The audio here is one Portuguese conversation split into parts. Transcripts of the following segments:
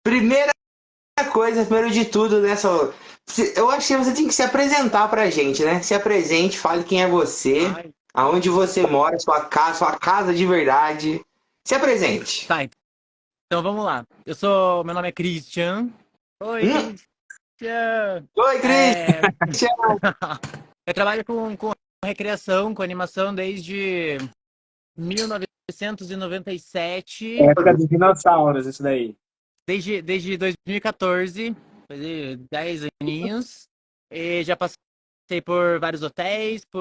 Primeira coisa, primeiro de tudo, né, eu acho que você tem que se apresentar pra gente, né? Se apresente, fale quem é você, Ai, aonde você mora, sua casa de verdade. Se apresente. tá, então vamos lá. Meu nome é Christian. Oi, Hum? Christian. Oi, É, Cristian! eu trabalho com recreação, com animação desde 1997, Época dos dinossauros, isso daí. desde 2014, fazer 10 aninhos. E já passei por vários hotéis, por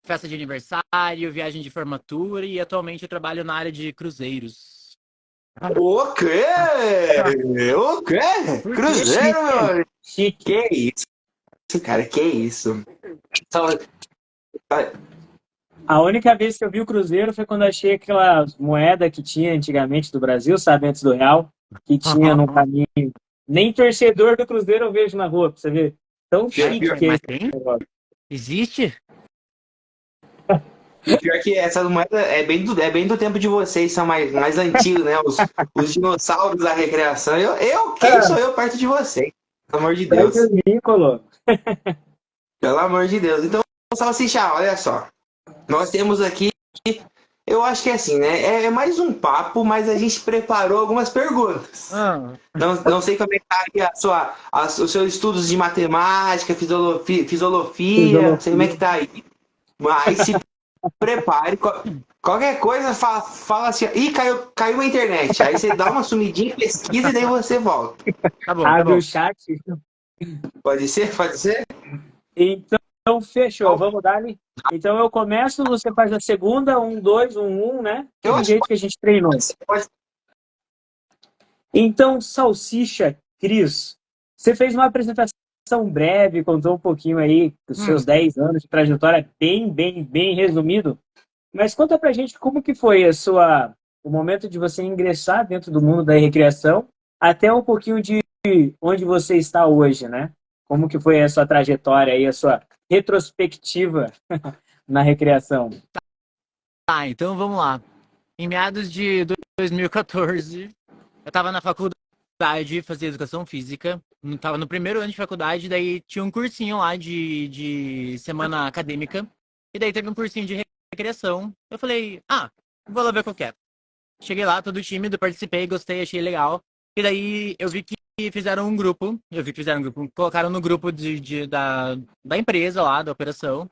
festa de aniversário, viagem de formatura e atualmente eu trabalho na área de cruzeiros. O quê? O quê? Por quê? Cruzeiro, meu amigo. Chique. Que isso, cara? Que isso? Só- A única vez que eu vi o Cruzeiro foi quando achei aquela moeda que tinha antigamente do Brasil, sabe, antes do real, que tinha no caminho. Nem torcedor do Cruzeiro eu vejo na rua, pra você ver. Tão Mas, chique que é mas esse tem? negócio. Existe? Pior que essa moeda é bem do tempo de vocês, são mais antigos, né? Os dinossauros da recreação. Quem sou eu perto de vocês? Pelo amor de Segue Deus. o vínculo. Pelo amor de Deus. Então, Salsicha, olha só. Nós temos aqui, eu acho que é assim, né? É mais um papo, mas a gente preparou algumas perguntas. Ah, Não sei como é que tá aí os seus estudos de matemática, fisiologia, não sei como é que tá aí. Mas se prepare. Qualquer coisa, fala assim, ih, caiu a internet. Aí você dá uma sumidinha, pesquisa e daí você volta. tá bom, tá Abre bom. o chat. Pode ser? Pode ser? Então, fechou. Vamos dar ali. Então, eu começo, você faz a segunda, 1, 2, 1, né? Eu Do acho que jeito que a gente treinou. pode. Então, Salsicha, Cris, você fez uma apresentação breve, contou um pouquinho aí dos seus 10 anos de trajetória, bem resumido. Mas conta pra gente como que foi o momento de você ingressar dentro do mundo da recreação, até um pouquinho de onde você está hoje, né? Como que foi a sua trajetória aí, a sua retrospectiva na recreação? Tá, então vamos lá. Em meados de 2014, eu tava na faculdade, fazia educação física. Tava no primeiro ano de faculdade, daí tinha um cursinho lá de semana acadêmica. E daí teve um cursinho de recreação. Eu falei, vou lá ver qual que é. Cheguei lá, todo tímido, participei, gostei, achei legal. E daí eu vi que fizeram um grupo. Eu vi que fizeram um grupo. Colocaram no grupo da empresa lá, da operação.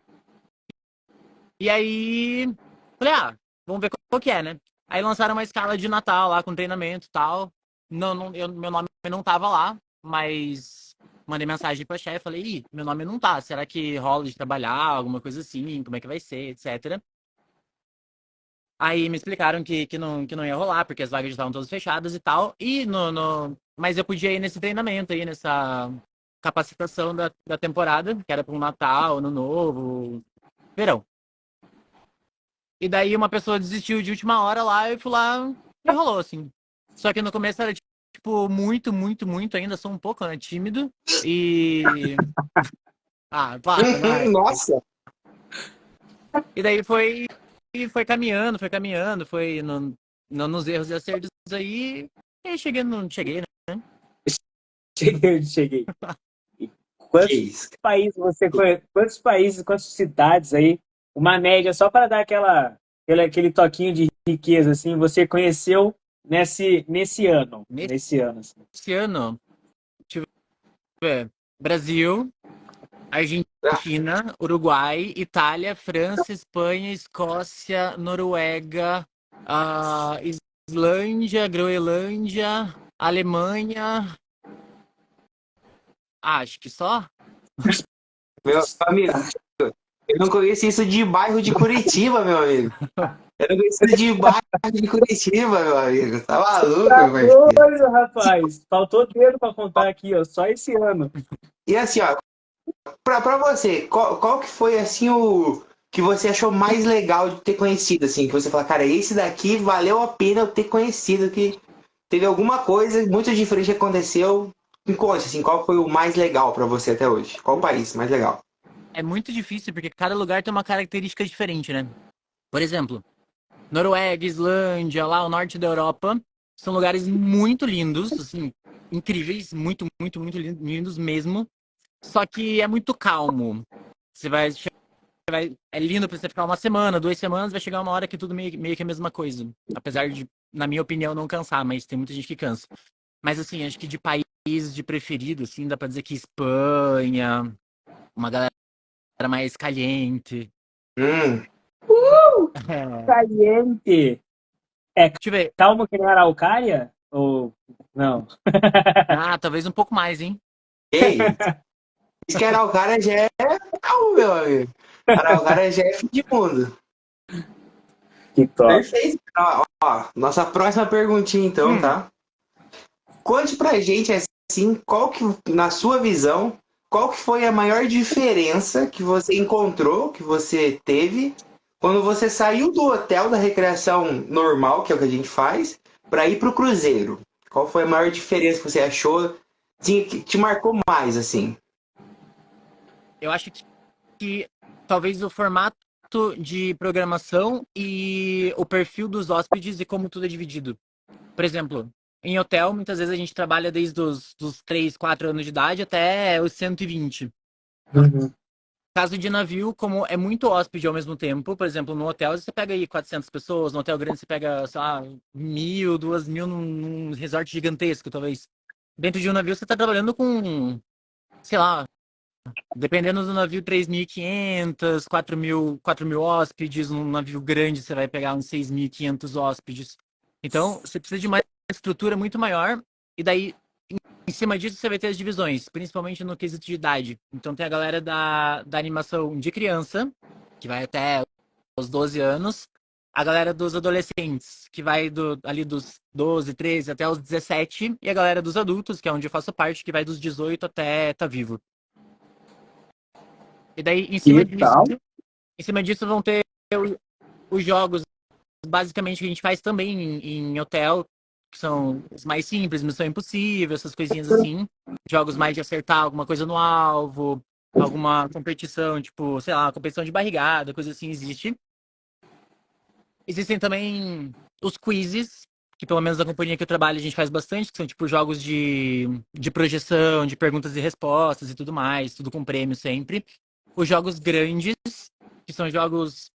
E aí, falei, vamos ver qual que é, né? Aí lançaram uma escala de Natal lá com treinamento e tal. Meu nome não tava lá, mas mandei mensagem pra chefe, falei, meu nome não tá. Será que rola de trabalhar, alguma coisa assim? Como é que vai ser, etc. Aí me explicaram que não ia rolar, porque as vagas já estavam todas fechadas e tal. Mas eu podia ir nesse treinamento aí, nessa capacitação da temporada, que era para um Natal, Ano Novo, verão. E daí uma pessoa desistiu de última hora lá, eu fui lá e rolou, assim. Só que no começo era, tipo, muito ainda, sou um pouco, né, tímido. E. Para, vai. Nossa. E daí foi caminhando, nos erros e acertos aí. E aí cheguei, né? Cheguei. E Que quantos isso? países você conhece? Quantos países, quantas cidades aí? Uma média, só para dar aquele toquinho de riqueza, assim, você conheceu nesse ano. Nesse ano, assim. Nesse ano, deixa eu ver. Brasil, Ah, Argentina, Uruguai, Itália, França, Espanha, Escócia, Noruega, ah, Islândia, Groenlândia, Alemanha. Acho que só. meu amigo, eu não conheço isso de bairro de Curitiba, meu amigo. Eu não conheço isso de bairro de Curitiba, meu amigo. Tá maluco, Tá meu parceiro? coisa, rapaz. Faltou dedo para contar aqui, ó, só esse ano. E assim, ó, pra você, qual que foi, assim, o que você achou mais legal de ter conhecido, assim? Que você fala, cara, esse daqui valeu a pena eu ter conhecido, que teve alguma coisa muito diferente que aconteceu. Me conte, assim, qual foi o mais legal pra você até hoje? Qual o país mais legal? É muito difícil porque cada lugar tem uma característica diferente, né? Por exemplo, Noruega, Islândia, lá o norte da Europa, São lugares muito lindos, assim, incríveis, muito, muito, muito lindos mesmo. Só que é muito calmo. É lindo pra você ficar uma semana, 2 semanas, vai chegar uma hora que tudo meio que é a mesma coisa. Apesar de, na minha opinião, não cansar, mas tem muita gente que cansa. Mas assim, acho que de país de preferido, assim, dá pra dizer que Espanha, uma galera mais caliente. Hum. É. Caliente. É Deixa eu ver. calmo que nem Araucária? Ou não? Ah, talvez um pouco mais, hein? Ei, isso que Araucária já é calmo, meu amigo. Araucária já é fim de mundo. Que top. Perfeito. Ó, nossa próxima perguntinha então, tá? Conte pra gente, assim, qual que, na sua visão, qual que foi a maior diferença que você encontrou, que você teve, quando você saiu do hotel da recreação normal, que é o que a gente faz, para ir pro cruzeiro? Qual foi a maior diferença que você achou, assim, que te marcou mais, assim? Eu acho que talvez o formato de programação e o perfil dos hóspedes e como tudo é dividido. Por exemplo, em hotel, muitas vezes a gente trabalha desde dos 3, 4 anos de idade até os 120. Uhum. Caso de navio, como é muito hóspede ao mesmo tempo, por exemplo, no hotel você pega aí 400 pessoas, no hotel grande você pega, sei lá, 1.000, 2.000 num resort gigantesco, talvez. Dentro de um navio você está trabalhando com, sei lá, dependendo do navio, 3.500, 4.000 hóspedes. Num navio grande você vai pegar uns 6.500 hóspedes. Então, você precisa de uma estrutura muito maior. E daí, em cima disso, você vai ter as divisões, principalmente no quesito de idade. Então, tem a galera da animação de criança, que vai até os 12 anos. A galera dos adolescentes, que vai ali dos 12, 13 até os 17. E a galera dos adultos, que é onde eu faço parte, que vai dos 18 até tá vivo. E daí, Que tal? em cima disso vão ter os jogos, basicamente, que a gente faz também em hotel, que são os mais simples, Missão Impossível, essas coisinhas assim. Jogos mais de acertar alguma coisa no alvo, alguma competição, tipo, sei lá, competição de barrigada, coisa assim existe. Existem também os quizzes, que pelo menos na companhia que eu trabalho a gente faz bastante, que são tipo jogos de projeção, de perguntas e respostas e tudo mais, tudo com prêmio sempre. Os jogos grandes, que são jogos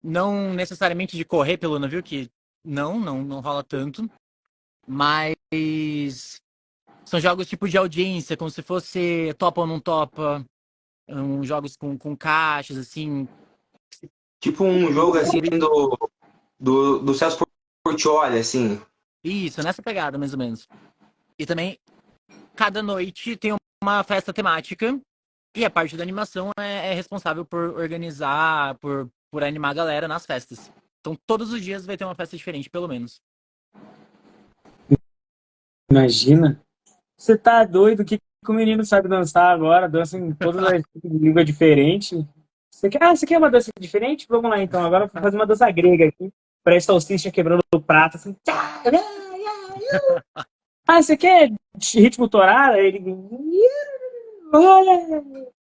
não necessariamente de correr pelo navio, que não rola tanto, mas são jogos tipo de audiência, como se fosse topa ou não topa, jogos com caixas, assim. Tipo um jogo, assim, do Celso Portiolli, assim. Isso, nessa pegada, mais ou menos. E também, cada noite tem uma festa temática, e a parte da animação é responsável por organizar, por animar a galera nas festas. Então, todos os dias vai ter uma festa diferente, pelo menos. Imagina. Você tá doido? Que o menino sabe dançar agora? Dança em todas as línguas diferentes. Você quer uma dança diferente? Vamos lá então. Agora eu vou fazer uma dança grega aqui. Parece salsicha quebrando o prato. Assim. Você quer ritmo torara? Ele.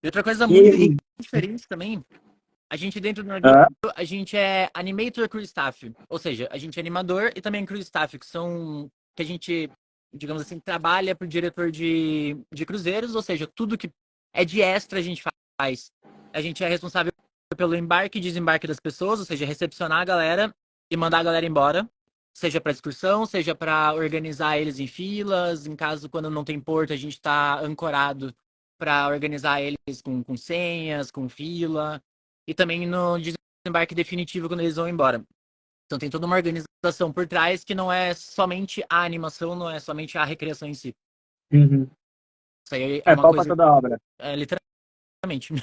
E outra coisa E muito ele. diferente também, a gente dentro do navio, Ah, a gente é animator crew staff. Ou seja, a gente é animador e também crew staff, que são que a gente, digamos assim, trabalha para o diretor de cruzeiros, ou seja, tudo que é de extra a gente faz. A gente é responsável pelo embarque e desembarque das pessoas, ou seja, recepcionar a galera e mandar a galera embora, seja para excursão, seja para organizar eles em filas, em caso quando não tem porto, a gente está ancorado para organizar eles com senhas, com fila, e também no desembarque definitivo quando eles vão embora. Então tem toda uma organização por trás que não é somente a animação, não é somente a recreação em si. uhum. Isso aí é É uma pau pra coisa, toda obra. literalmente.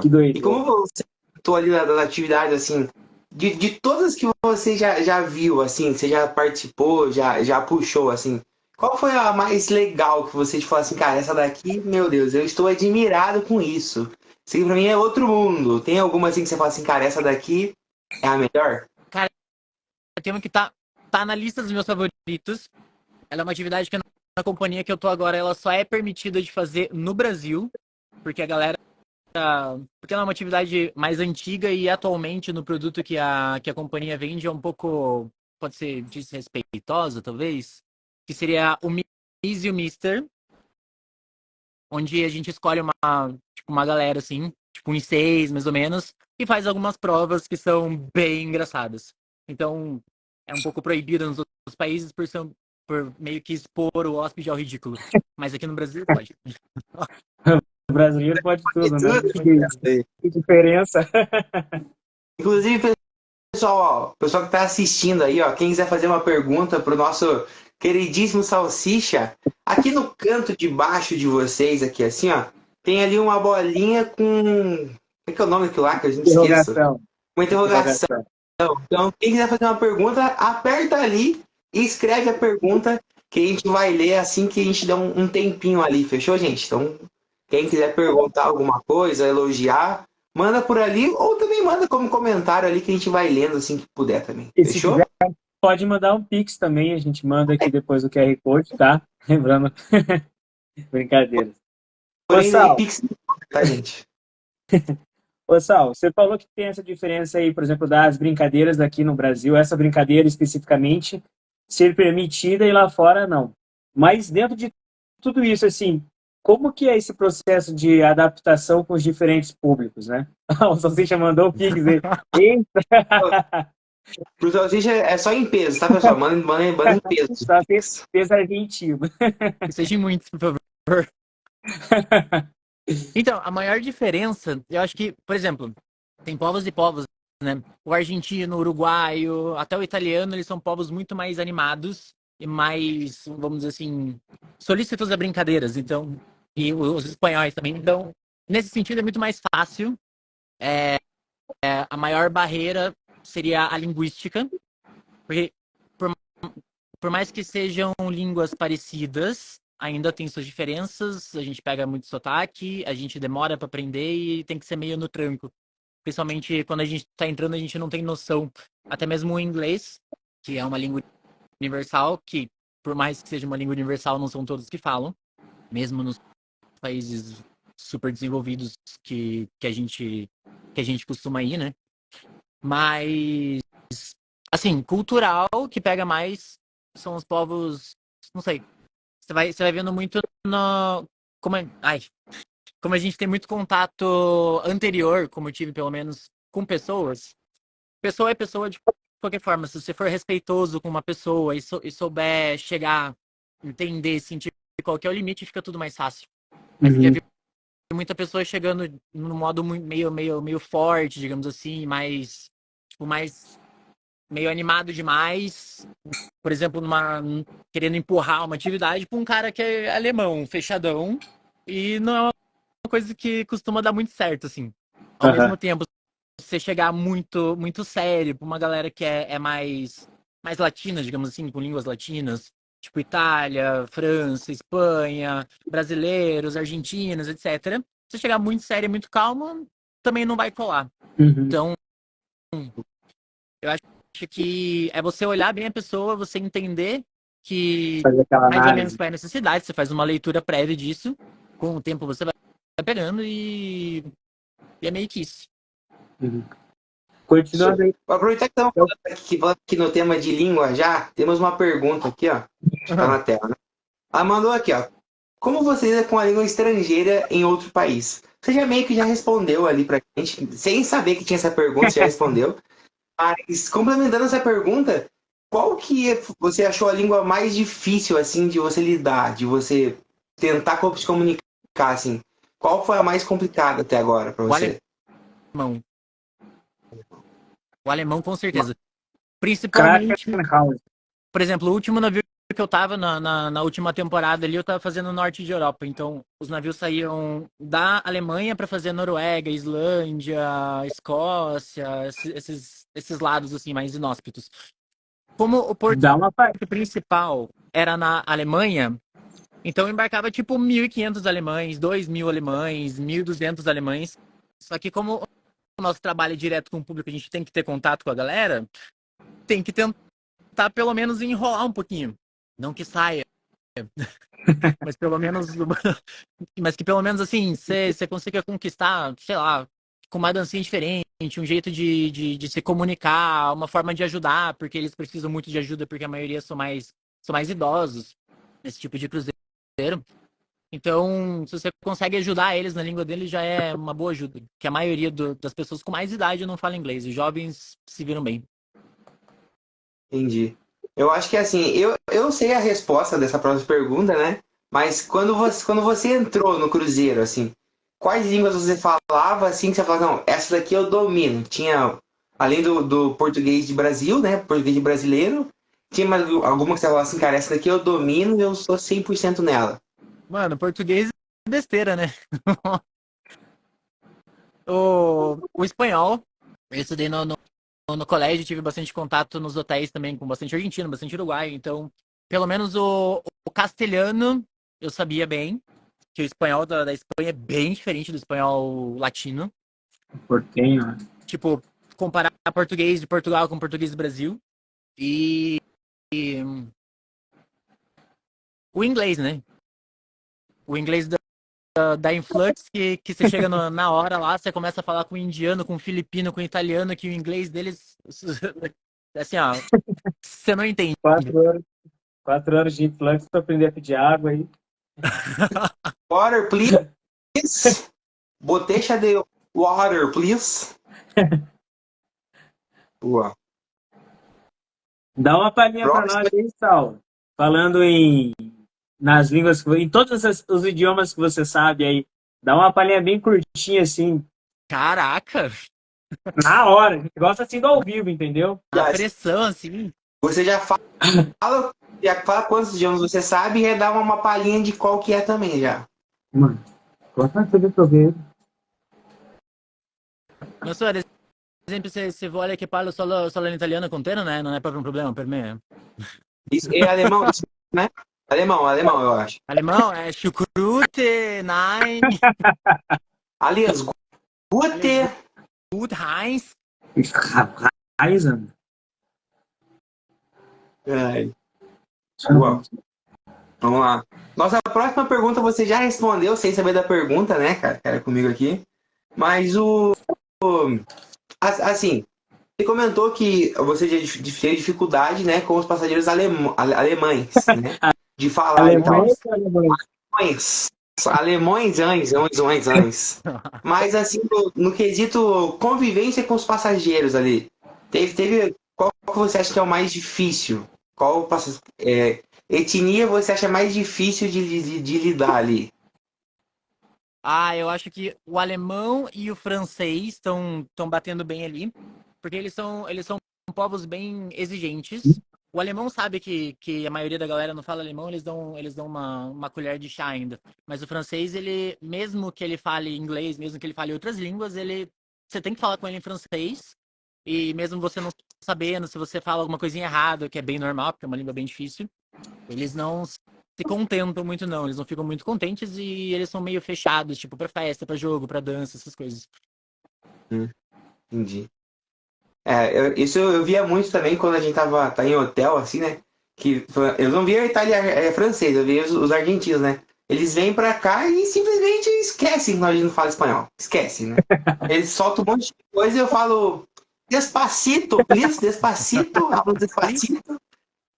Que E doido. como você estou ali na atividade, assim, de todas que você já viu, assim, você já participou, já puxou, assim, qual foi a mais legal que você falou assim, cara, essa daqui, meu Deus, eu estou admirado com isso. Isso aqui pra mim é outro mundo. Tem alguma assim que você fala assim, cara, essa daqui é a melhor? Cara, tem uma que tá na lista dos meus favoritos. Ela é uma atividade que na companhia que eu tô agora, ela só é permitida de fazer no Brasil, porque a galera porque ela é uma atividade mais antiga e atualmente no produto que a companhia vende é um pouco pode ser desrespeitosa, talvez, que seria o Miss e o Mister, onde a gente escolhe uma galera, assim, tipo uns 6, mais ou menos, e faz algumas provas que são bem engraçadas. Então, é um pouco proibido nos outros países por meio que expor o hóspede ao ridículo. Mas aqui no Brasil pode. O brasileiro pode tudo, né? Tudo. Que diferença. Inclusive, pessoal, ó, o pessoal que está assistindo aí, ó, quem quiser fazer uma pergunta pro nosso queridíssimo Salsicha, aqui no canto de baixo de vocês, aqui assim, ó, tem ali uma bolinha com. Como é que é o nome daquilo lá que eu sempre esqueço? Interrogação. Uma interrogação. Então, quem quiser fazer uma pergunta, aperta ali e escreve a pergunta que a gente vai ler assim que a gente dá um tempinho ali, fechou, gente? Então, quem quiser perguntar alguma coisa, elogiar, manda por ali ou também manda como comentário ali que a gente vai lendo assim que puder também. E Fechou? se quiser, pode mandar um Pix também, a gente manda aqui depois o QR Code, tá? Lembrando. Brincadeira. Porém, Sal. daí Pix, tá, gente? Ô, Sal, você falou que tem essa diferença aí, por exemplo, das brincadeiras aqui no Brasil, essa brincadeira especificamente ser permitida e lá fora não. Mas dentro de tudo isso, assim, como que é esse processo de adaptação com os diferentes públicos, né? O Salsicha mandou o Pix aí. Eita! Pro Salsicha é só em peso, tá, pessoal? Manda em peso. Só peso argentino. Que seja muito, por favor. Então, a maior diferença, eu acho que, por exemplo, tem povos e povos, né? O argentino, o uruguaio, até o italiano, eles são povos muito mais animados e mais, vamos dizer assim, solícitos a brincadeiras. Então, e os espanhóis também. Então, nesse sentido, é muito mais fácil. A maior barreira seria a linguística, porque por, por mais que sejam línguas parecidas, ainda tem suas diferenças. A gente pega muito sotaque, a gente demora para aprender e tem que ser meio no tranco. Principalmente quando a gente está entrando, a gente não tem noção. Até mesmo o inglês, que é uma língua universal, que por mais que seja uma língua universal, não são todos que falam. Mesmo nos países super desenvolvidos que a gente costuma ir, né? Mas, assim, cultural, que pega mais são os povos, não sei. Você vai vendo muito no como a gente tem muito contato anterior, como eu tive pelo menos com pessoas. Pessoa é pessoa de qualquer forma. Se você for respeitoso com uma pessoa e souber chegar, entender, sentir qual que é o limite, fica tudo mais fácil. A gente já viu muita pessoa chegando num modo meio forte, digamos assim, mais meio animado demais. Por exemplo, querendo empurrar uma atividade para um cara que é alemão, fechadão, e não é uma coisa que costuma dar muito certo, assim. Ao mesmo tempo, você chegar muito, muito sério para uma galera que é mais latina, digamos assim, com línguas latinas, tipo Itália, França, Espanha, brasileiros, argentinos, etc. Se você chegar muito sério, muito calmo, também não vai colar. Então, eu acho que é você olhar bem a pessoa, você entender que mais ou menos qual é a necessidade, você faz uma leitura prévia disso, com o tempo você vai pegando e é meio que isso. Continuando aí. Vou aproveitar que estamos falando aqui no tema de língua já, temos uma pergunta aqui, ó. Tá na tela, né? Ela mandou aqui, ó. Como você lida com a língua estrangeira em outro país? Você já meio que já respondeu ali pra gente, sem saber que tinha essa pergunta, você já respondeu. Mas, complementando essa pergunta, qual que você achou a língua mais difícil, assim, de você lidar, de você tentar se comunicar, assim? Qual foi a mais complicada até agora pra você? O alemão, com certeza. Principalmente, por exemplo, o último navio que eu tava na última temporada ali, eu tava fazendo norte de Europa. Então, os navios saíam da Alemanha para fazer Noruega, Islândia, Escócia, esses lados assim mais inóspitos. Como o porto principal era na Alemanha, então embarcava tipo 1.500 alemães, 2.000 alemães, 1.200 alemães. Só que como o nosso trabalho é direto com o público, a gente tem que ter contato com a galera, tem que tentar pelo menos enrolar um pouquinho. Não que saia, mas que pelo menos assim, você consiga conquistar, sei lá, com uma dancinha diferente, um jeito de se comunicar, uma forma de ajudar, porque eles precisam muito de ajuda, porque a maioria são mais idosos nesse tipo de cruzeiro. Então, se você consegue ajudar eles na língua deles, já é uma boa ajuda. Que a maioria das pessoas com mais idade não fala inglês. Os jovens se viram bem. Entendi. Eu acho que assim, eu sei a resposta dessa próxima pergunta, né? Mas quando você entrou no cruzeiro, assim, quais línguas você falava, assim, que você falava, não, essa daqui eu domino? Tinha, além do português de Brasil, né? Português de brasileiro, tinha mais alguma que você falava assim, cara, essa daqui eu domino e eu sou 100% nela. Mano, português é besteira, né? O espanhol, eu estudei no colégio, tive bastante contato nos hotéis também, com bastante argentino, bastante uruguaio. Então, pelo menos o castelhano eu sabia bem, que o espanhol da Espanha é bem diferente do espanhol latino. Portenho, né? Tipo, comparar português de Portugal com português do Brasil. E o inglês, né? O inglês da Influx, que você chega na hora lá, você começa a falar com o indiano, com o filipino, com o italiano, que o inglês deles, assim, ó, você não entende. 4 horas, 4 horas de influx para aprender a pedir água aí. Water, please. Boteixa de water, please. Boa. Dá uma palhinha para Próximo. nós aí, Saulo. Falando nas línguas, em todos os idiomas que você sabe aí. Dá uma palhinha bem curtinha, assim, Caraca, na hora. A gente gosta assim do ao vivo, entendeu? a pressão, assim. Você já fala quantos idiomas você sabe e já dá uma palhinha de qual que é também já. Mano, gosta de saber pra ver. Mas, por exemplo, se vuole che parlo solo in italiano con te, non è proprio un problema per me. Isso é alemão, isso, né? Alemão, eu acho. Alemão é Schukrute, Nein, Aliás, Gute. Gut, Heinz. Rapaz, mano. Ai. Boa. Vamos lá. Nossa próxima pergunta você já respondeu sem saber da pergunta, né, cara? Que era comigo aqui. Mas assim, você comentou que você já teve dificuldade, né, com os passageiros alemães, né? De falar e tal. Alemães. Mas assim, no quesito convivência com os passageiros ali, qual que você acha que é o mais difícil? Qual etnia você acha mais difícil de lidar ali? Ah, eu acho que o alemão e o francês estão batendo bem ali, porque eles são povos bem exigentes. O alemão sabe que a maioria da galera não fala alemão, eles dão uma colher de chá ainda. Mas o francês, ele, mesmo que ele fale inglês, mesmo que ele fale outras línguas, você tem que falar com ele em francês. E mesmo você não sabendo, se você fala alguma coisinha errada, que é bem normal, porque é uma língua bem difícil, eles não se contentam muito, não. Eles não ficam muito contentes e eles são meio fechados, tipo, pra festa, pra jogo, pra dança, essas coisas. Entendi. Isso eu via muito também quando a gente tá em hotel, assim, né? Que eu não via a Itália francesa, eu via os argentinos, né? Eles vêm pra cá e simplesmente esquecem que a gente não fala espanhol. Esquecem, né? Eles soltam um monte de coisa e eu falo despacito, please, despacito, hablo despacito,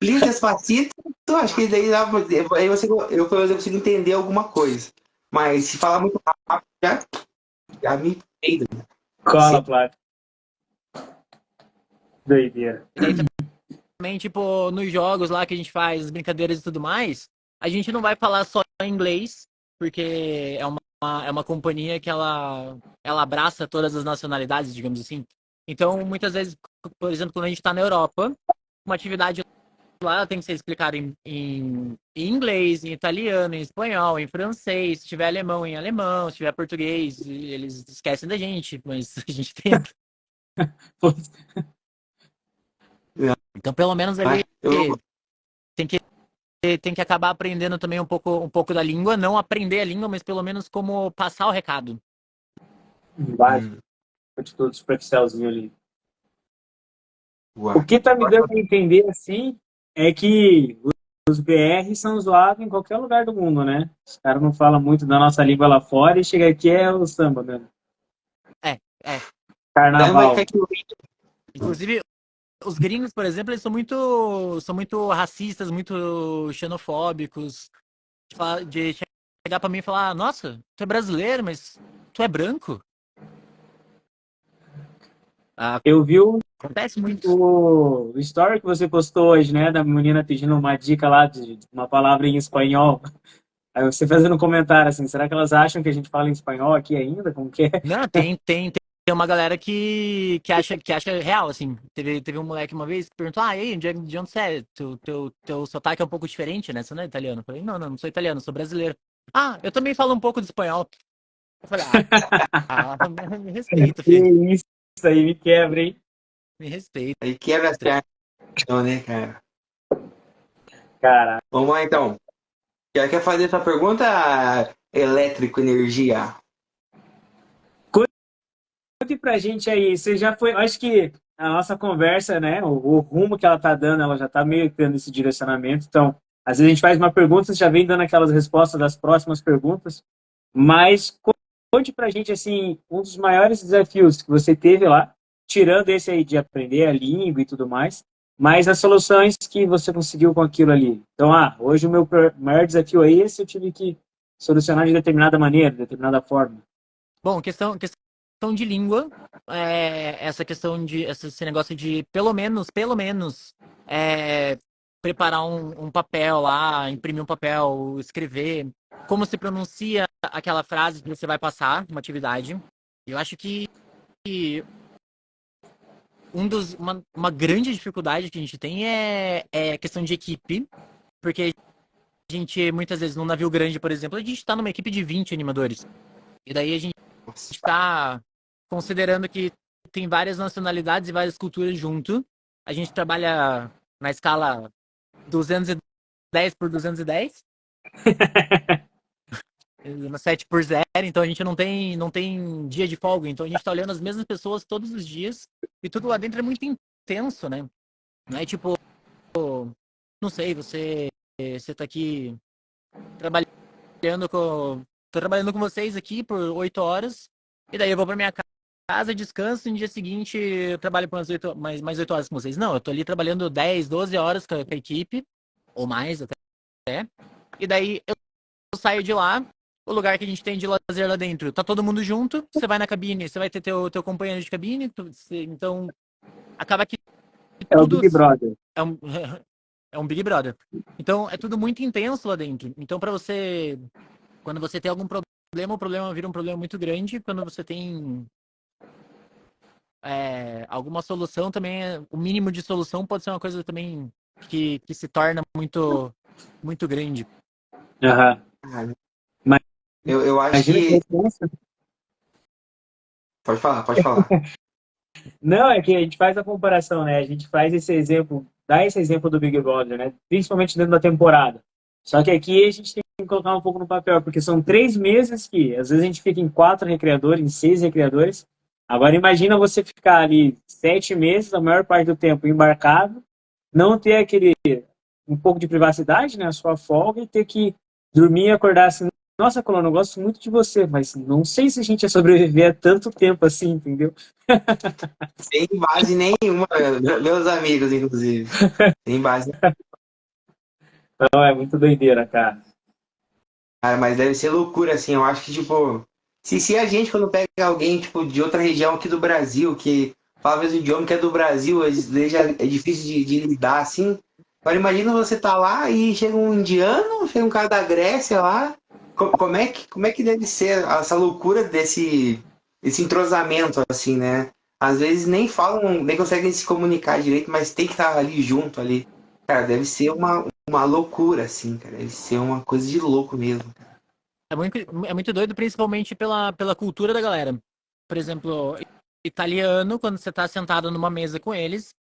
please, despacito. Então, acho que daí aí eu consigo entender alguma coisa. Mas se falar muito rápido, já me peido. Cola, Plata. Doideira. E daí também, tipo, nos jogos lá que a gente faz, as brincadeiras e tudo mais, a gente não vai falar só em inglês, porque é uma companhia que ela abraça todas as nacionalidades, digamos assim. Então, muitas vezes, por exemplo, quando a gente tá na Europa, uma atividade lá tem que ser explicada em inglês, em italiano, em espanhol, em francês, se tiver alemão, em alemão, se tiver português, eles esquecem da gente, mas a gente tenta. Então, pelo menos ali tem que acabar aprendendo também um pouco da língua, não aprender a língua, mas pelo menos como passar o recado. Básico. De todo superficialzinho ali. Uau. O que tá me dando a entender, assim, é que os BR são zoados em qualquer lugar do mundo, né? Os caras não falam muito da nossa língua lá fora e chega aqui é o samba mesmo. É. Carnaval. Inclusive, os gringos, por exemplo, eles são muito racistas, muito xenofóbicos. De chegar pra mim e falar, nossa, tu é brasileiro, mas tu é branco? Eu vi Acontece muito. o story que você postou hoje, né? Da menina pedindo uma dica lá de uma palavra em espanhol. Aí você fazendo um comentário assim, será que elas acham que a gente fala em espanhol aqui ainda? Como que é? Não, tem uma galera que acha real, assim. Teve um moleque uma vez que perguntou, e aí, de onde você é? Teu sotaque é um pouco diferente, né? Você não é italiano? Eu falei, não sou italiano, sou brasileiro. Ah, eu também falo um pouco de espanhol. Eu falei, me respeita, Que filho. isso aí me quebra, hein? Me respeita. Aí quebra as pernas, então, né, cara? Cara, Vamos lá, então. Já quer fazer essa pergunta, elétrico, energia? conte pra gente aí, você já foi, acho que a nossa conversa, né, o rumo que ela tá dando, ela já tá meio que dando esse direcionamento, então, às vezes a gente faz uma pergunta, você já vem dando aquelas respostas das próximas perguntas, mas conte pra gente, assim, um dos maiores desafios que você teve lá, tirando esse aí de aprender a língua e tudo mais, mas as soluções que você conseguiu com aquilo ali. Então, hoje o meu maior desafio é esse, eu tive que solucionar de determinada maneira, de determinada forma. Bom, questão de língua, esse negócio de pelo menos, preparar um papel lá, imprimir um papel, escrever, como se pronuncia aquela frase que você vai passar, uma atividade. Eu acho que uma grande dificuldade que a gente tem é a questão de equipe, porque a gente, muitas vezes, num navio grande, por exemplo, a gente está numa equipe de 20 animadores. E daí a gente Nossa. está considerando que tem várias nacionalidades e várias culturas junto. A gente trabalha na escala 210 por 210, 7 por 0, então a gente não tem dia de folga, então a gente está olhando as mesmas pessoas todos os dias e tudo lá dentro é muito intenso, né? Não é tipo, não sei, você tá aqui trabalhando com tô trabalhando com vocês aqui por 8 horas e daí eu vou para minha casa, descanso e no dia seguinte eu trabalho por mais 8 horas com vocês. Não, eu tô ali trabalhando 10, 12 horas com a equipe, ou mais até. E daí eu saio de lá, o lugar que a gente tem de lazer lá dentro, tá todo mundo junto, você vai na cabine, você vai ter teu companheiro de cabine, então acaba que É o tudo Big Brother. é um, é um Big Brother. Então é tudo muito intenso lá dentro. Então quando você tem algum problema, o problema vira um problema muito grande. Quando você tem alguma solução também, o mínimo de solução pode ser uma coisa também que se torna muito grande. Aham. Mas Eu acho imagina que que. resposta. Pode falar, pode falar. Não, é que a gente faz a comparação, né? A gente faz esse exemplo, dá esse exemplo do Big Brother, né? Principalmente dentro da temporada. Só que aqui a gente tem que colocar um pouco no papel, porque são 3 meses que, às vezes, a gente fica em 4 recreadores, em 6 recreadores. Agora, imagina você ficar ali 7 meses, a maior parte do tempo embarcado, não ter aquele um pouco de privacidade, né? A sua folga e ter que dormir e acordar assim. Nossa, Coluna, eu gosto muito de você, mas não sei se a gente ia sobreviver a tanto tempo assim, entendeu? Sem base nenhuma, meus amigos, inclusive. Sem base. Não, é muito doideira, cara. Cara, mas deve ser loucura, assim. Eu acho que, tipo, se a gente, quando pega alguém, tipo, de outra região aqui do Brasil, que fala o mesmo idioma que é do Brasil, às vezes já é difícil de lidar, assim. Agora, imagina você tá lá e chega um indiano, chega um cara da Grécia lá. Como é que deve ser essa loucura desse entrosamento, assim, né? Às vezes nem falam, nem conseguem se comunicar direito, mas tem que estar ali junto ali. Cara, deve ser uma loucura, assim, cara. Deve ser uma coisa de louco mesmo. É muito doido, principalmente pela cultura da galera. Por exemplo, italiano, quando você tá sentado numa mesa com eles,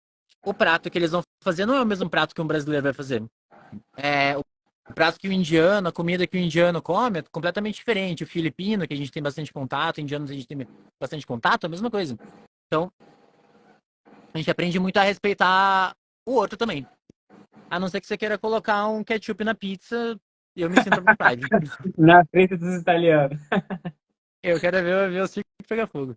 o prato que eles vão fazer não é o mesmo prato que um brasileiro vai fazer. O prato que o indiano, a comida que o indiano come é completamente diferente. O filipino, que a gente tem bastante contato, indianos a gente tem bastante contato, é a mesma coisa. Então, a gente aprende muito a respeitar o outro também. A não ser que você queira colocar um ketchup na pizza, eu me sinto à vontade. Na frente dos italianos. Eu quero ver o circo pegar fogo.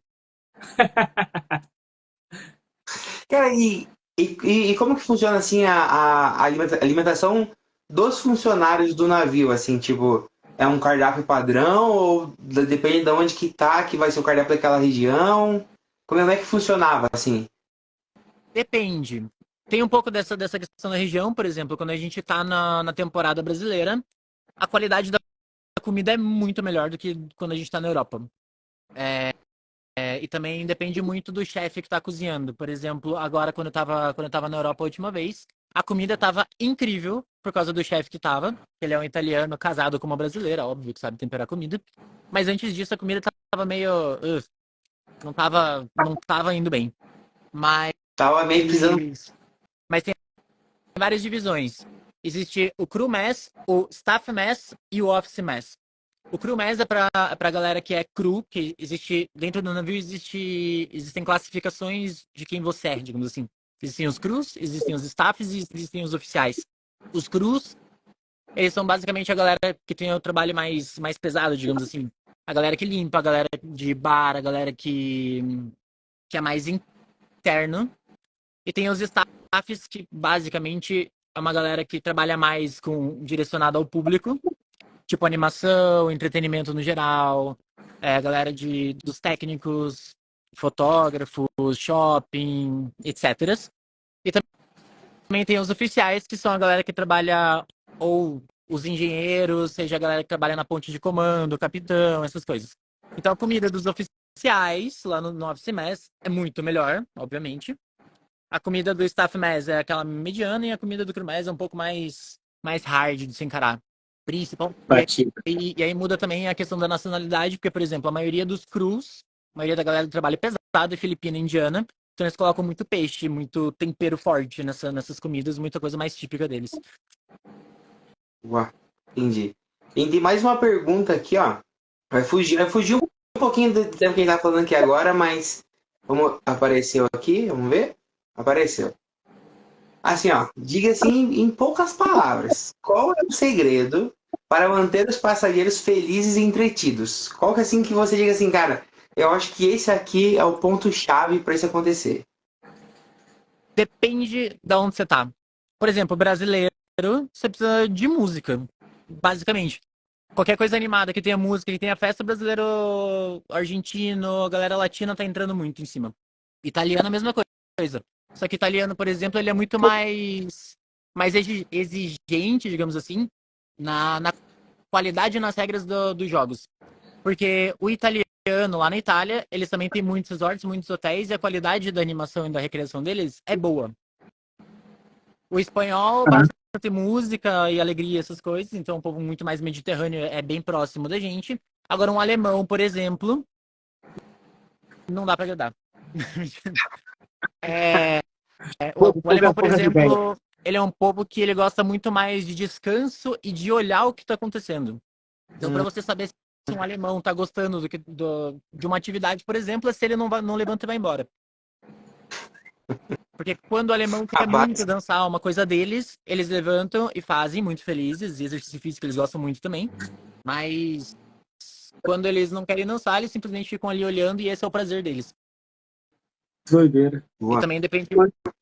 Cara, e como que funciona assim a alimentação dos funcionários do navio, assim, tipo, é um cardápio padrão ou depende de onde que tá, que vai ser o cardápio daquela região? Como é que funcionava, assim? Depende. Tem um pouco dessa questão da região, por exemplo, quando a gente tá na temporada brasileira, a qualidade da comida é muito melhor do que quando a gente tá na Europa. E também depende muito do chefe que tá cozinhando. Por exemplo, agora quando eu tava na Europa a última vez, a comida tava incrível por causa do chefe que tava. Ele é um italiano casado com uma brasileira, óbvio que sabe temperar comida. Mas antes disso a comida tava meio, não tava indo bem. Mas Tava meio precisando. mas tem várias divisões. Existe o crew mess, o staff mess e o office mess. O crew mess é pra galera que é crew, que existe dentro do navio existem classificações de quem você é, digamos assim. Existem os crews, existem os staffs e existem os oficiais. Os crews, eles são basicamente a galera que tem o trabalho mais pesado, digamos assim. A galera que limpa, a galera de bar, a galera que é mais interno. E tem os staffs que basicamente é uma galera que trabalha mais com direcionado ao público, tipo animação, entretenimento no geral, a galera dos técnicos, fotógrafos, shopping, etc. E também tem os oficiais, que são a galera que trabalha, ou os engenheiros, seja a galera que trabalha na ponte de comando, capitão, essas coisas. Então a comida dos oficiais, lá no Office Mess, é muito melhor, obviamente. A comida do Staff Mess é aquela mediana e a comida do Crew Mess é um pouco mais hard de se encarar. Principal. Batida. E aí muda também a questão da nacionalidade, porque, por exemplo, a maioria dos crews, a maioria da galera do trabalho é pesado, é filipina e indiana. Então eles colocam muito peixe, muito tempero forte nessas comidas, muita coisa mais típica deles. Uau, entendi. Entendi mais uma pergunta aqui, ó. Vai fugir um pouquinho do tempo que a gente tá falando aqui agora, mas apareceu aqui, vamos ver? Apareceu. Assim, ó, diga assim em poucas palavras. Qual é o segredo para manter os passageiros felizes e entretidos? Qual que é assim que você diga assim, cara, eu acho que esse aqui é o ponto-chave para isso acontecer. Depende de onde você tá. Por exemplo, brasileiro, você precisa de música, basicamente. Qualquer coisa animada que tenha música, que tenha festa, brasileiro, argentino, a galera latina tá entrando muito em cima. Italiano, a mesma coisa. Só que italiano, por exemplo, ele é muito mais exigente, digamos assim, na qualidade e nas regras dos jogos. Porque o italiano, lá na Itália, eles também têm muitos resorts, muitos hotéis, e a qualidade da animação e da recreação deles é boa. O espanhol, bastante música e alegria, essas coisas, então é um povo muito mais mediterrâneo, é bem próximo da gente. Agora, um alemão, por exemplo, não dá pra agradar. O alemão, por exemplo, ele é um povo que ele gosta muito mais de descanso e de olhar o que está acontecendo. Então, para você saber se um alemão está gostando de uma atividade, por exemplo, é se ele não levanta e vai embora. Porque quando o alemão quer muito dançar uma coisa deles, eles levantam e fazem, muito felizes, e exercício físico eles gostam muito também. Mas quando eles não querem dançar, eles simplesmente ficam ali olhando e esse é o prazer deles. Doideira. E também depende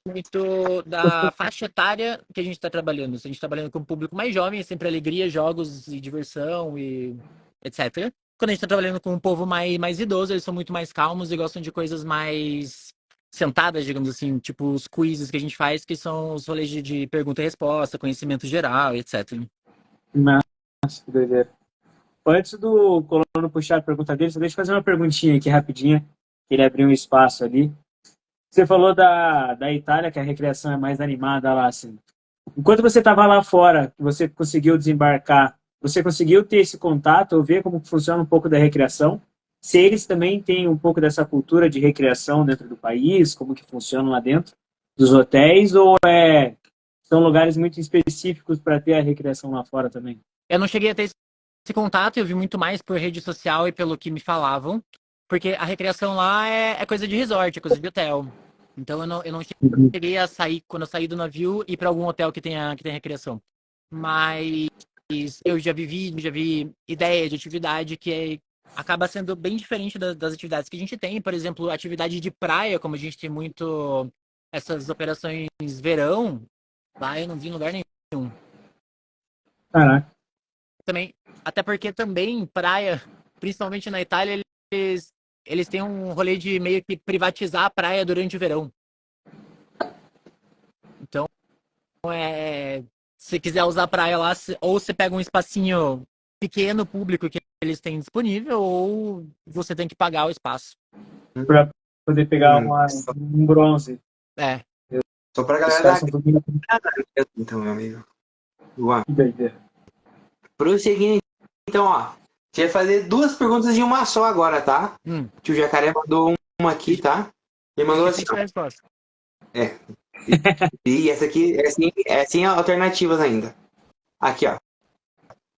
muito da faixa etária que a gente está trabalhando. Se a gente está trabalhando com um público mais jovem, é sempre alegria, jogos e diversão e etc. Quando a gente está trabalhando com um povo mais idoso, eles são muito mais calmos e gostam de coisas mais sentadas, digamos assim, tipo os quizzes que a gente faz, que são os rolês de pergunta e resposta, conhecimento geral, etc. Nossa, que doideira. Antes do Colono puxar a pergunta dele, só deixa eu fazer uma perguntinha aqui rapidinha. Ele abriu um espaço ali. Você falou da Itália, que a recreação é mais animada lá, assim. Enquanto você estava lá fora, que você conseguiu desembarcar, você conseguiu ter esse contato ou ver como funciona um pouco da recreação? Se eles também têm um pouco dessa cultura de recreação dentro do país, como que funciona lá dentro dos hotéis, ou são lugares muito específicos para ter a recreação lá fora também? Eu não cheguei a ter esse contato, eu vi muito mais por rede social e pelo que me falavam, porque a recreação lá é coisa de resort, é coisa de hotel. Então eu não cheguei a sair, quando eu saí do navio, ir para algum hotel que tenha recreação. Mas eu já vi ideia de atividade acaba sendo bem diferente das atividades que a gente tem. Por exemplo, atividade de praia, como a gente tem muito essas operações verão, lá eu não vi em lugar nenhum. Caraca. Também, até porque também praia, principalmente na Itália, eles têm um rolê de meio que privatizar a praia durante o verão. Então, se quiser usar a praia lá, ou você pega um espacinho pequeno, público, que eles têm disponível, ou você tem que pagar o espaço. Pra poder pegar um bronze. É. Só pra Os galera caras da são tudo... então, meu amigo. Luan. Que doideira. Prosseguindo, então, ó. Você vai fazer 2 perguntas em uma só agora, tá? Tio Jacaré mandou uma aqui, tá? Ele mandou assim. Essa é a resposta. E essa aqui é sem alternativas ainda. Aqui, ó.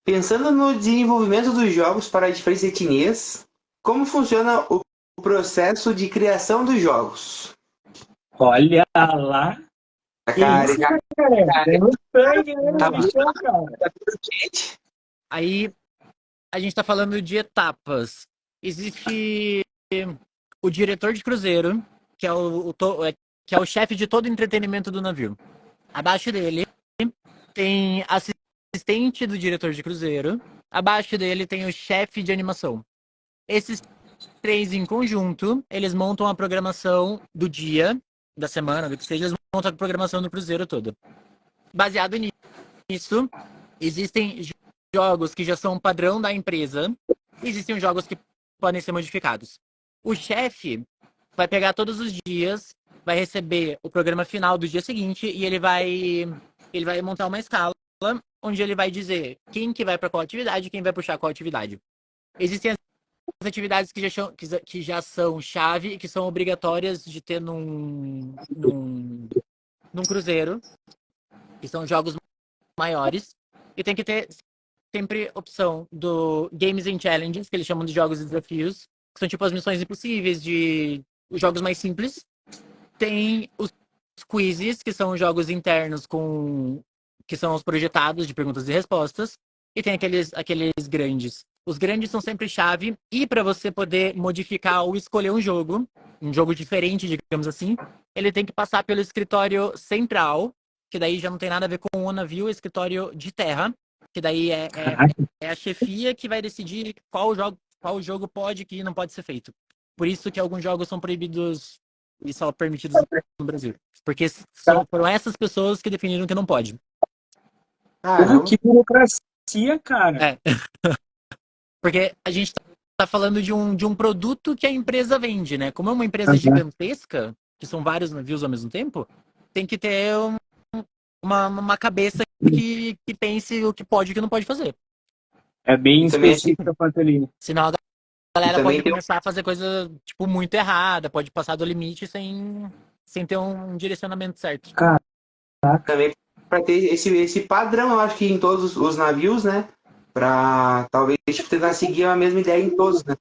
Pensando no desenvolvimento dos jogos para diferentes etnias, como funciona o processo de criação dos jogos? Olha lá. Que Cara, isso, cara? Tem um sangue, né? Tá Bichão, cara. Aí a gente tá falando de etapas. Existe o diretor de cruzeiro, que é que é o chefe de todo o entretenimento do navio. Abaixo dele tem assistente do diretor de cruzeiro. Abaixo dele tem o chefe de animação. Esses 3 em conjunto, eles montam a programação do dia, da semana, do que seja, eles montam a programação do cruzeiro todo. Baseado nisso, existem jogos que já são padrão da empresa, existem jogos que podem ser modificados. O chefe vai pegar todos os dias, vai receber o programa final do dia seguinte e ele vai montar uma escala onde ele vai dizer quem que vai para qual atividade e quem vai puxar qual atividade. Existem as atividades que já são chave e que são obrigatórias de ter num cruzeiro, que são jogos maiores, e tem que ter sempre opção do Games and Challenges, que eles chamam de jogos e desafios, que são tipo as missões impossíveis, de os jogos mais simples. Tem os quizzes, que são jogos internos que são os projetados de perguntas e respostas, e tem aqueles grandes. Os grandes são sempre chave, e para você poder modificar ou escolher um jogo diferente, digamos assim, ele tem que passar pelo escritório central, que daí já não tem nada a ver com o navio, escritório de terra, que daí é a chefia que vai decidir qual jogo pode e que não pode ser feito. Por isso que alguns jogos são proibidos e só permitidos no Brasil. Porque foram essas pessoas que definiram que não pode. Que burocracia, cara. É. Porque a gente tá falando de um produto que a empresa vende, né? Como é uma empresa gigantesca, que são vários navios ao mesmo tempo, tem que ter uma cabeça que pense o que pode e o que não pode fazer. É bem específica, Pantelini. Senão a galera pode começar a fazer coisa, tipo, muito errada, pode passar do limite sem ter um direcionamento certo. Também para ter esse padrão, eu acho que em todos os navios, né? Para talvez tentar seguir a mesma ideia em todos, né?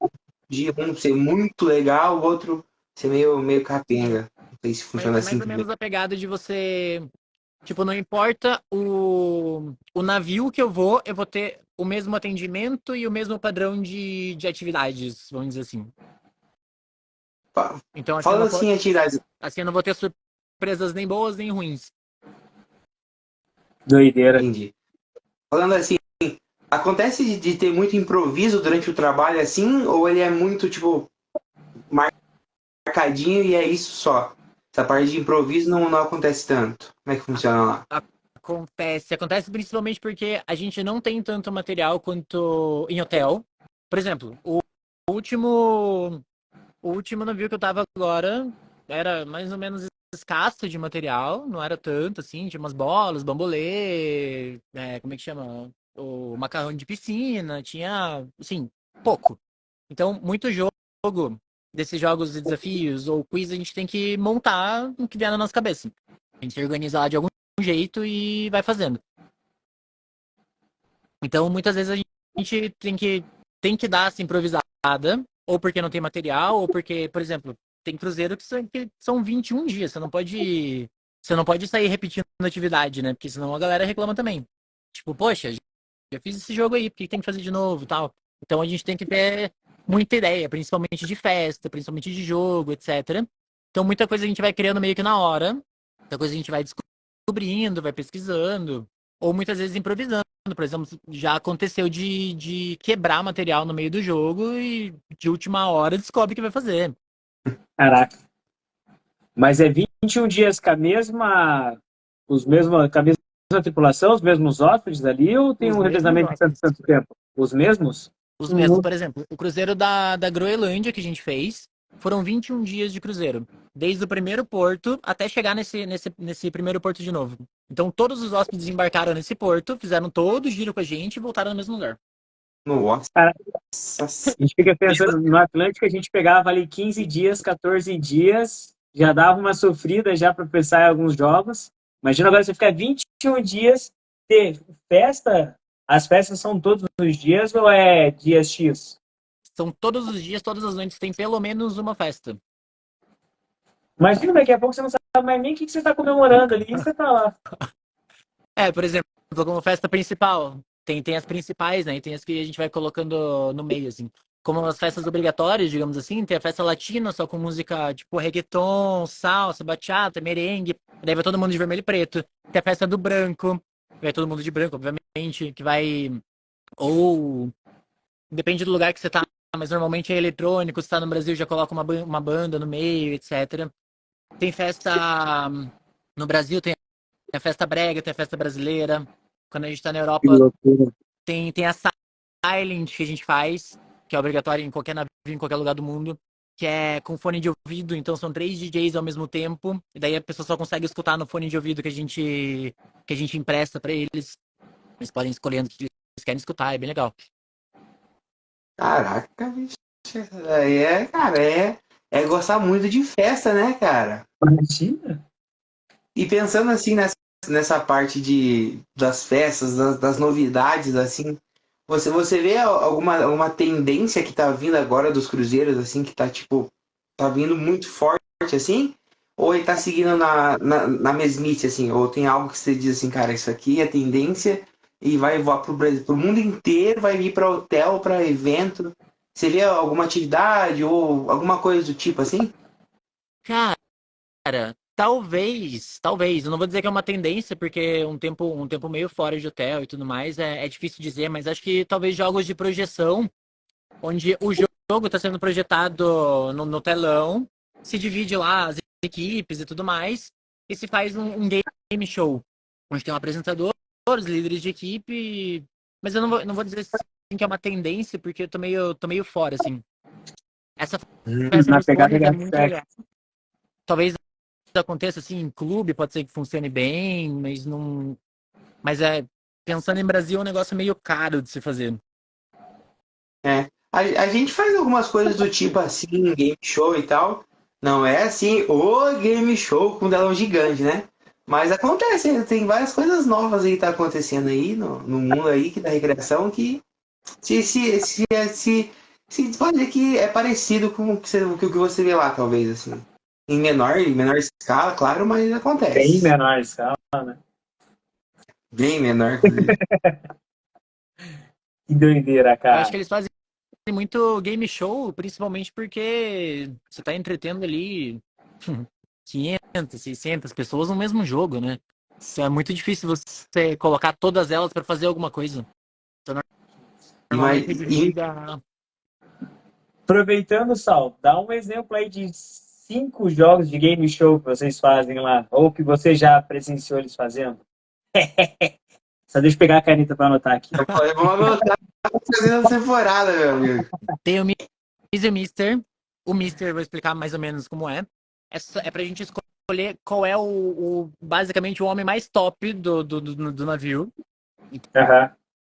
De um ser muito legal, o outro ser meio capenga. Não sei se funciona assim. Mais ou menos a pegada de você... Tipo, não importa o navio que eu vou ter o mesmo atendimento e o mesmo padrão de atividades, vamos dizer assim. Então, atividades. Assim eu não vou ter surpresas nem boas nem ruins. Doideira. Entendi. Falando assim, acontece de ter muito improviso durante o trabalho assim, ou ele é muito, tipo, marcadinho e é isso só? Essa parte de improviso não acontece tanto. Como é que funciona lá? Acontece principalmente porque a gente não tem tanto material quanto em hotel. Por exemplo, o último navio que eu tava agora era mais ou menos escasso de material, não era tanto assim, tinha umas bolas, bambolê, como é que chama? O macarrão de piscina, tinha, assim, pouco. Então, muito jogo desses jogos de desafios ou quiz a gente tem que montar o que vier na nossa cabeça. A gente organiza lá de algum jeito e vai fazendo. Então, muitas vezes a gente tem que dar essa improvisada, ou porque não tem material, ou porque, por exemplo, tem cruzeiro que são 21 dias, você não pode sair repetindo atividade, né? Porque senão a galera reclama também. Tipo, poxa, já fiz esse jogo aí, por que tem que fazer de novo e tal? Então a gente tem que ter muita ideia, principalmente de festa, principalmente de jogo, etc. Então, muita coisa a gente vai criando meio que na hora, muita coisa a gente vai descobrindo, vai pesquisando, ou muitas vezes improvisando. Por exemplo, já aconteceu de quebrar material no meio do jogo e de última hora descobre o que vai fazer. Caraca. Mas é 21 dias com a mesma, com a mesma tripulação, os mesmos hóspedes ali, ou tem Os um mesmos revezamento de tanto, hóspedes. tanto tempo? Os mesmos? Os mesmos, por exemplo, o cruzeiro da Groenlândia que a gente fez foram 21 dias de cruzeiro. Desde o primeiro porto até chegar nesse primeiro porto de novo. Então todos os hóspedes embarcaram nesse porto, fizeram todo o giro com a gente e voltaram no mesmo lugar. Nossa. Cara, a gente fica pensando, no Atlântico a gente pegava ali 15 dias, 14 dias, já dava uma sofrida já para pensar em alguns jogos. Imagina agora você ficar 21 dias, ter festa, as festas são todos os dias ou é dias X? São todos os dias, todas as noites tem pelo menos uma festa. Imagina, daqui a pouco você não sabe mais nem o que você está comemorando ali e você tá lá. Por exemplo, como festa principal. Tem as principais, né? E tem as que a gente vai colocando no meio, assim. Como as festas obrigatórias, digamos assim, tem a festa latina, só com música tipo reggaeton, salsa, bachata, merengue. Daí vai todo mundo de vermelho e preto. Tem a festa do branco, vai todo mundo de branco, obviamente, que vai. Ou. Depende do lugar que você tá, mas normalmente é eletrônico. Se tá no Brasil, já coloca uma banda no meio, etc. Tem festa. No Brasil tem a festa brega, tem a festa brasileira. Quando a gente tá na Que Europa, loucura. tem a silent que a gente faz, que é obrigatório em qualquer navio, em qualquer lugar do mundo, que é com fone de ouvido, então são 3 DJs ao mesmo tempo, e daí a pessoa só consegue escutar no fone de ouvido que a gente empresta pra eles. Eles podem escolher o que eles querem escutar, é bem legal. Caraca, bicho. Isso daí cara, é gostar muito de festa, né, cara? Imagina. E pensando assim nessa parte das festas, das novidades, assim, você vê alguma tendência que tá vindo agora dos cruzeiros, assim, que tá, tipo, tá vindo muito forte, assim? Ou ele tá seguindo na mesmice, assim? Ou tem algo que você diz assim, cara, isso aqui é tendência e vai voar pro Brasil, pro mundo inteiro, vai vir para hotel, para evento? Você vê alguma atividade ou alguma coisa do tipo, assim? Cara, talvez, eu não vou dizer que é uma tendência, porque um tempo meio fora de hotel e tudo mais, é difícil dizer, mas acho que talvez jogos de projeção, onde o jogo está sendo projetado no telão, se divide lá as equipes e tudo mais, e se faz um game show, onde tem um apresentador, os líderes de equipe, mas eu não vou dizer assim que é uma tendência, porque eu tô meio fora, assim. Essa festa Na dos pegada cones é da muito festa. legal. Talvez aconteça assim em clube, pode ser que funcione bem, mas não. Mas pensando em Brasil, é um negócio meio caro de se fazer. É. A gente faz algumas coisas do tipo assim, game show e tal. Não é assim, o game show com telão gigante, né? Mas acontece, tem várias coisas novas aí que tá acontecendo aí no mundo aí que da recreação que se pode dizer que é parecido com o que você vê lá, talvez, assim. Em menor escala, claro, mas Bem acontece. menor escala, né? Bem menor, inclusive. Que doideira, Eu acho cara. que eles fazem muito game show, principalmente porque você tá entretendo ali 500, 600 pessoas no mesmo jogo, né? Então é muito difícil você colocar todas elas para fazer alguma coisa. Então, normalmente é E dividida. Aproveitando, Sal, dá um exemplo aí de 5 jogos de game show que vocês fazem lá, ou que você já presenciou eles fazendo. Só deixa eu pegar a caneta para anotar aqui. vamos anotar fazendo a temporada, meu amigo. Tem o Miss e o Mister. O Mister, vou explicar mais ou menos como é. É pra gente escolher qual é basicamente o homem mais top do navio. Uhum.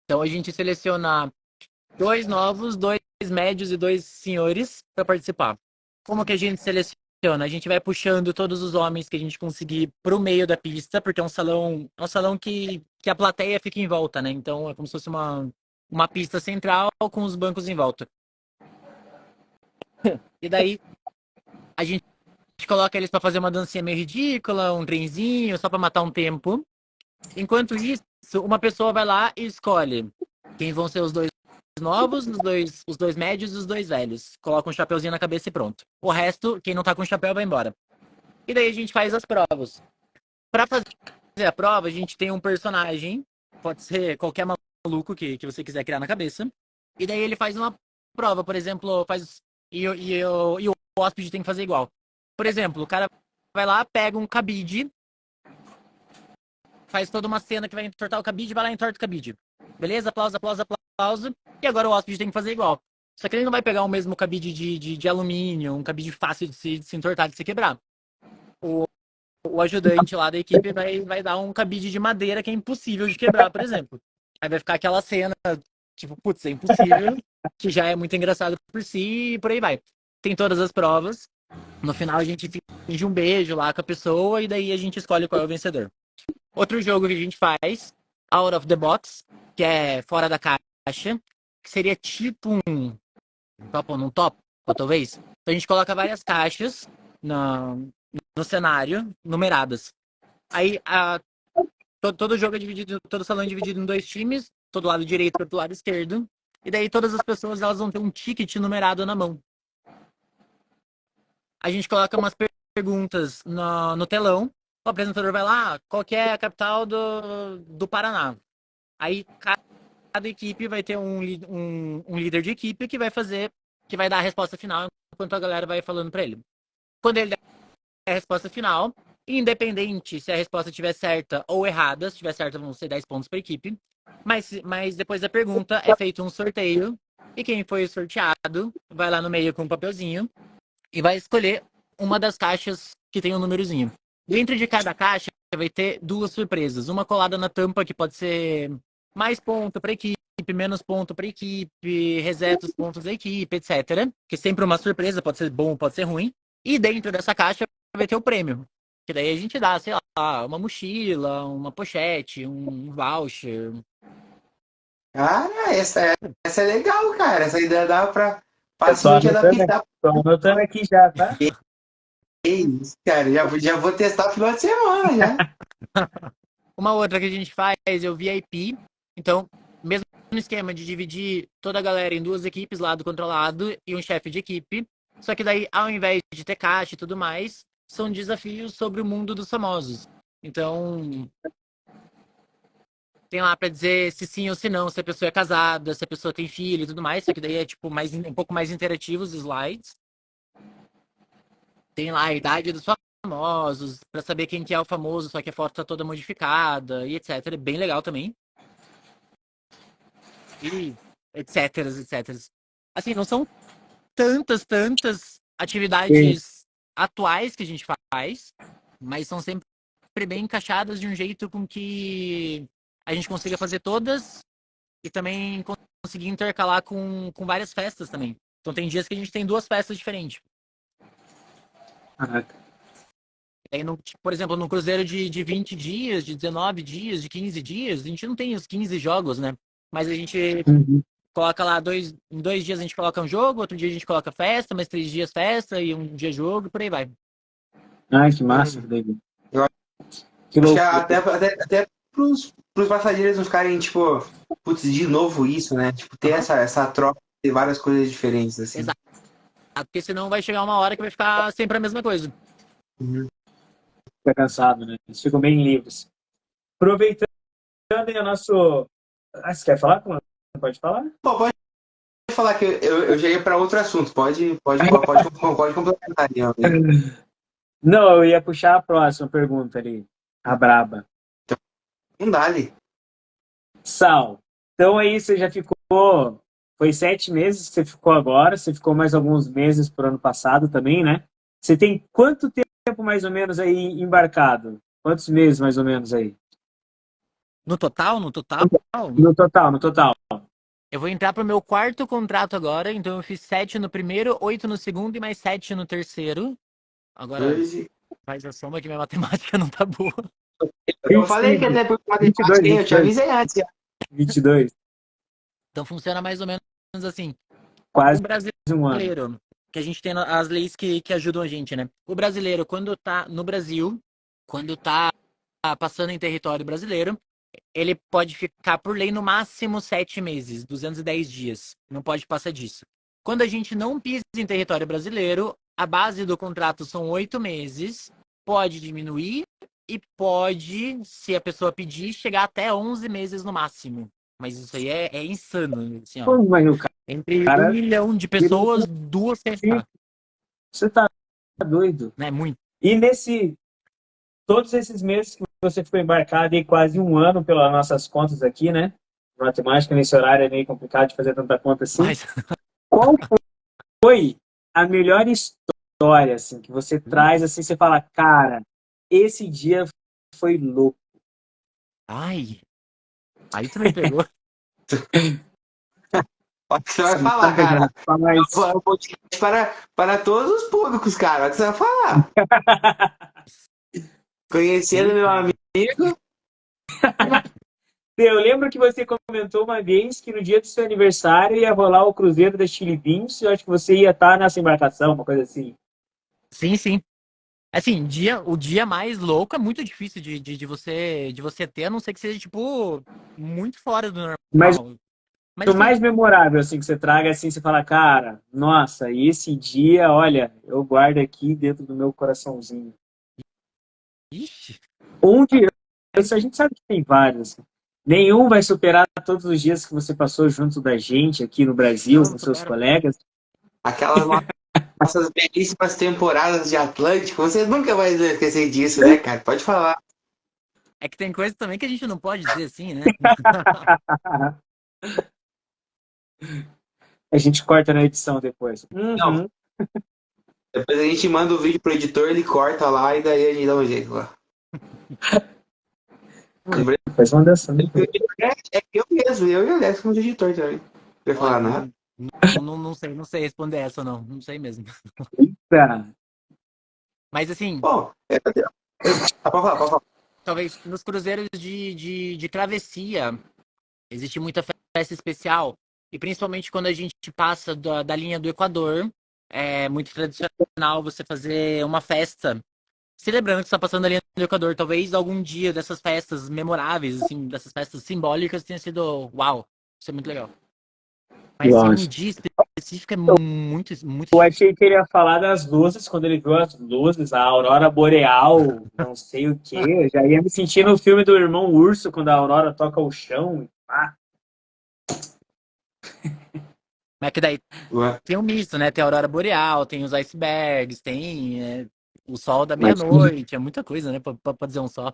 Então a gente seleciona 2 novos, 2 médios e 2 senhores para participar. Como que a gente seleciona? A gente vai puxando todos os homens que a gente conseguir pro meio da pista, porque é um salão que a plateia fica em volta, né? Então é como se fosse uma pista central com os bancos em volta. E daí a gente coloca eles para fazer uma dancinha meio ridícula, um trenzinho, só para matar um tempo. Enquanto isso, uma pessoa vai lá e escolhe quem vão ser os 2 novos, os dois médios e os dois velhos. Coloca um chapeuzinho na cabeça e pronto. O resto, quem não tá com chapéu, vai embora. E daí a gente faz as provas. Pra fazer a prova, a gente tem um personagem, pode ser qualquer maluco que você quiser criar na cabeça. E daí ele faz uma prova, por exemplo, faz. E o hóspede tem que fazer igual. Por exemplo, o cara vai lá, pega um cabide, faz toda uma cena que vai entortar o cabide, vai lá e entorta o cabide. Beleza? Aplauso, aplauso, aplauso. E agora o hóspede tem que fazer igual. Só que ele não vai pegar o mesmo cabide de alumínio, um cabide fácil de se entortar, de se quebrar. O ajudante lá da equipe vai dar um cabide de madeira que é impossível de quebrar, por exemplo. Aí vai ficar aquela cena, tipo, putz, é impossível, que já é muito engraçado por si e por aí vai. Tem todas as provas. No final a gente finge um beijo lá com a pessoa e daí a gente escolhe qual é o vencedor. Outro jogo que a gente faz, Out of the Box, que é fora da caixa, que seria tipo um top, talvez. Então a gente coloca várias caixas no cenário, numeradas. Aí todo jogo é dividido, todo salão é dividido em dois times, todo lado direito e todo lado esquerdo. E daí todas as pessoas elas vão ter um ticket numerado na mão. A gente coloca umas perguntas no telão. O apresentador vai lá, qual que é a capital do Paraná? Aí cada equipe vai ter um líder de equipe que vai dar a resposta final enquanto a galera vai falando para ele. Quando ele der a resposta final, independente se a resposta estiver certa ou errada, se estiver certa vão ser 10 pontos para a equipe, mas depois da pergunta é feito um sorteio e quem foi sorteado vai lá no meio com um papelzinho e vai escolher uma das caixas que tem um númerozinho. Dentro de cada caixa vai ter duas surpresas. Uma colada na tampa, que pode ser mais ponto para equipe, menos ponto para equipe, reseta os pontos da equipe, etc. Que sempre uma surpresa, pode ser bom, pode ser ruim. E dentro dessa caixa vai ter o prêmio. Que daí a gente dá, sei lá, uma mochila, uma pochete, um voucher. Cara, essa é legal, cara. Essa ideia dá pra Eu tô facilmente anotando, adaptar. tô anotando aqui já, tá? Que isso, cara. Já vou testar no final de semana, já. Uma outra que a gente faz é o VIP. Então, mesmo esquema de dividir toda a galera em duas equipes, lado contra lado, e um chefe de equipe. Só que daí, ao invés de ter caixa e tudo mais, são desafios sobre o mundo dos famosos. Então, tem lá pra dizer se sim ou se não, se a pessoa é casada, se a pessoa tem filho e tudo mais. Só que daí é tipo um pouco mais interativo os slides. Tem lá a idade dos famosos, pra saber quem que é o famoso, só que a foto tá toda modificada e etc. É bem legal também. E etc, etc. Assim, não são tantas Sim. atividades atuais que a gente faz, mas são sempre bem encaixadas de um jeito com que a gente consiga fazer todas e também conseguir intercalar com várias festas também. Então tem dias que a gente tem duas festas diferentes. Caraca. Aí, por exemplo, no cruzeiro de 20 dias, de 19 dias, de 15 dias, a gente não tem os 15 jogos, né? Mas a gente Uhum. coloca lá em 2 dias a gente coloca um jogo, outro dia a gente coloca festa, mais 3 dias festa e um dia jogo, e por aí vai. Ai, que massa, David. Eu Que acho que loucura. até pros passageiros não ficarem, tipo, putz, de novo isso, né? Tipo, ter Aham. essa troca de várias coisas diferentes, assim. Exato. Porque senão vai chegar uma hora que vai ficar sempre a mesma coisa. Uhum. Fica cansado, né? Eles ficam bem livres. Aproveitando aí o nosso. Ah, você quer falar? Pode falar? Pô, pode falar que eu já ia para outro assunto. Pode complementar aí, meu amigo. Não, eu ia puxar a próxima pergunta ali. A braba. Não dá ali. Sal. Então aí você já ficou. Foi 7 meses que você ficou agora. Você ficou mais alguns meses pro ano passado também, né? Você tem quanto tempo mais ou menos aí embarcado? Quantos meses mais ou menos aí? No total, No total, no total. eu vou entrar pro meu quarto contrato agora, então eu fiz 7 no primeiro, 8 no segundo e mais 7 no terceiro. Agora, Dois, faz a soma que minha matemática não tá boa. eu falei que 25, até por 22, matemática, hein? Eu te 22, avisei antes. 22. Então funciona mais ou menos assim. O Quase um ano. brasileiro, que a gente tem as leis que ajudam a gente, né? O brasileiro, quando tá no Brasil, quando tá passando em território brasileiro, ele pode ficar, por lei, no máximo 7 meses, 210 dias. Não pode passar disso. Quando a gente não pisa em território brasileiro, a base do contrato são 8 meses, pode diminuir e pode, se a pessoa pedir, chegar até 11 meses no máximo. Mas isso aí é insano, assim, ó. Pô, mas o Entre 1 cara milhão de pessoas, 2 quer ficar. Você tá doido. Não é muito. E todos esses meses que você ficou embarcado aí, quase um ano pelas nossas contas aqui, né? Matemática nesse horário é meio complicado de fazer tanta conta assim. Mas, Qual foi a melhor história, assim, que você traz, assim, você fala, cara, esse dia foi louco. ai, aí tu me pegou. Olha o que você vai falar, cara. Fala É isso. um podcast para todos os públicos, cara. Olha o que você vai falar. Conhecendo meu amigo. Eu lembro que você comentou uma vez que no dia do seu aniversário ia rolar o Cruzeiro da Chili Beans e eu acho que você ia estar nessa embarcação, uma coisa assim. Sim, sim. Assim, o dia mais louco é muito difícil de você ter, a não ser que seja, tipo, muito fora do Mas normal. Mas o assim, mais memorável, assim, que você traga, assim, você fala, cara, nossa, esse dia, olha, eu guardo aqui dentro do meu coraçãozinho. ixi, Onde, a gente sabe que tem vários. Nenhum vai superar todos os dias que você passou junto da gente aqui no Brasil, não com seus supera. colegas. Aquelas nossas belíssimas temporadas de Atlântico. Você nunca vai esquecer disso, né, cara? Pode falar. É que tem coisa também que a gente não pode dizer assim, né? A gente corta na edição depois. Não, depois a gente manda o vídeo pro editor, ele corta lá e daí a gente dá um jeito lá. Lembrei Faz uma dessa, né? que o editor é eu mesmo, eu e o Alex somos editor também. Não vai falar Olha, nada. não sei responder essa, não. Não sei mesmo. Tá. Mas assim, Bom, pode falar, pode falar. talvez nos cruzeiros de travessia, existe muita festa especial. E principalmente quando a gente passa da linha do Equador, é muito tradicional você fazer uma festa. Celebrando que você está passando a linha do Equador. Talvez algum dia dessas festas memoráveis, assim, dessas festas simbólicas tenha sido uau. Isso é muito legal. Mas assim, um Nossa. dia específico é muito, muito Eu difícil. achei que ele ia falar das luzes, quando ele viu as luzes, a aurora boreal, não sei o quê. Eu já ia me sentir no filme do Irmão Urso, quando a aurora toca o chão. Ah, Mas que daí Ué. tem um misto, né? Tem a aurora boreal, tem os icebergs, tem o sol da mas meia-noite. É muita coisa, né? Pra dizer um só.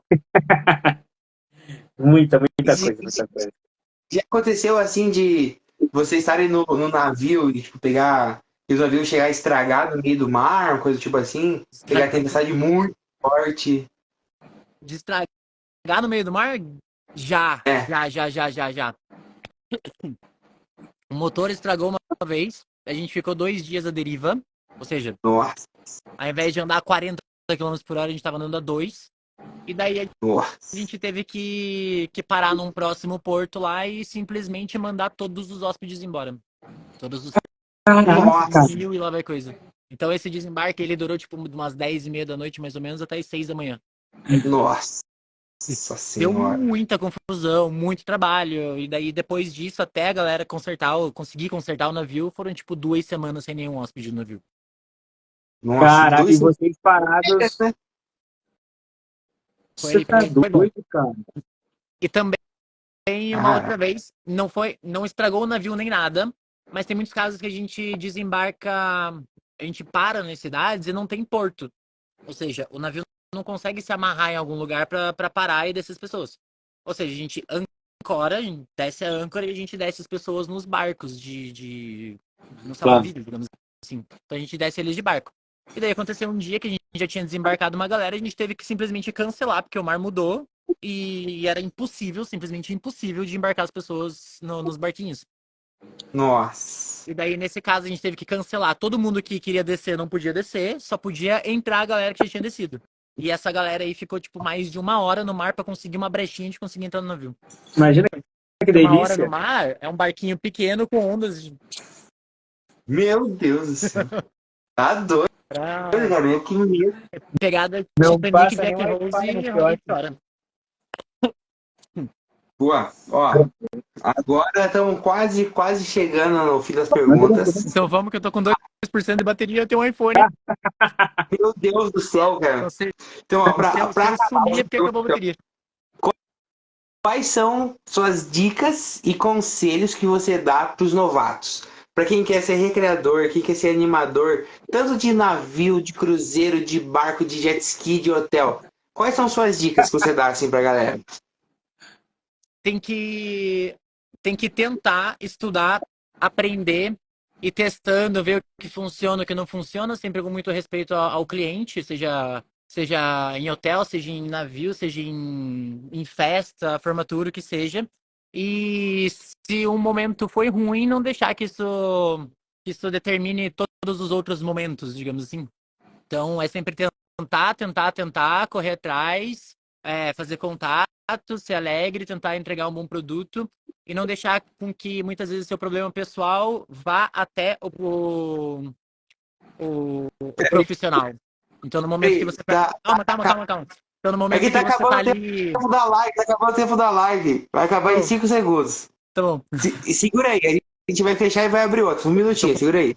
muita coisa, muita coisa. Já aconteceu assim de vocês estarem no navio e tipo, pegar. E o navio chegar estragado no meio do mar, uma coisa tipo assim, pegar tempestade muito forte. De estragar no meio do mar? Já, É. já. O motor estragou uma vez. A gente ficou 2 dias à deriva. Ou seja, Nossa, ao invés de andar 40 km por hora, a gente tava andando a 2. E daí a nossa. gente teve que parar num próximo porto lá e simplesmente mandar todos os hóspedes embora. Todos os Caraca, mil e lá vai coisa. Então esse desembarque, ele durou tipo umas 10h30 da noite, mais ou menos, até as 6 da manhã. Nossa Deu senhora. muita confusão, muito trabalho. E daí, depois disso, até a galera conseguir consertar o navio, foram tipo 2 semanas sem nenhum hóspede no navio. Nossa, caraca, e dois vocês parados. né? Você tá Foi bom. doido, cara. E também uma Cara, outra vez, não estragou o navio nem nada, mas tem muitos casos que a gente desembarca, a gente para nas cidades e não tem porto. Ou seja, o navio não consegue se amarrar em algum lugar para parar e descer as pessoas. Ou seja, a gente ancora, a gente desce a âncora e a gente desce as pessoas nos barcos no Claro. salva-vidas, digamos assim. Então a gente desce eles de barco. E daí aconteceu um dia que a gente já tinha desembarcado uma galera e a gente teve que simplesmente cancelar, porque o mar mudou e era impossível, simplesmente impossível, de embarcar as pessoas nos barquinhos. nossa. E daí, nesse caso, a gente teve que cancelar. Todo mundo que queria descer não podia descer, só podia entrar a galera que já tinha descido. E essa galera aí ficou, tipo, mais de 1 hora no mar pra conseguir uma brechinha de conseguir entrar no navio. Imagina que Porque 1 hora no delícia. mar é um barquinho pequeno com ondas Meu Deus do céu. Tá doido, pra cara. Que medo. pegada Não Titanic, passa nem Jack Rose Wi-Fi no e fiote. chora. Boa. Ó, agora estamos quase chegando no fim das perguntas. Então vamos que eu tô com 2% de bateria, eu tenho um iPhone. Meu Deus do céu, cara. Então, se Então, ó, eu sumir é porque acabou a bateria. quais são suas dicas e conselhos que você dá para os novatos? Para quem quer ser recreador, quem quer ser animador, tanto de navio, de cruzeiro, de barco, de jet ski, de hotel. Quais são suas dicas que você dá assim pra galera? Tem que tentar estudar, aprender e testando, ver o que funciona, o que não funciona, sempre com muito respeito ao cliente, seja em hotel, seja em navio, seja em festa, formatura, o que seja. E se um momento foi ruim, não deixar que isso determine todos os outros momentos, digamos assim. Então, é sempre tentar, correr atrás, fazer contato, ser alegre, tentar entregar um bom produto e não deixar com que muitas vezes seu problema pessoal vá até o profissional. Então, no momento que você Tá, Calma. Então, no é momento que que tá você tá acabando o ali. tempo da live, tá acabando o tempo da live. Vai acabar em Oh, 5 segundos. tá bom. Segura aí, a gente vai fechar e vai abrir outro. Um minutinho, segura aí.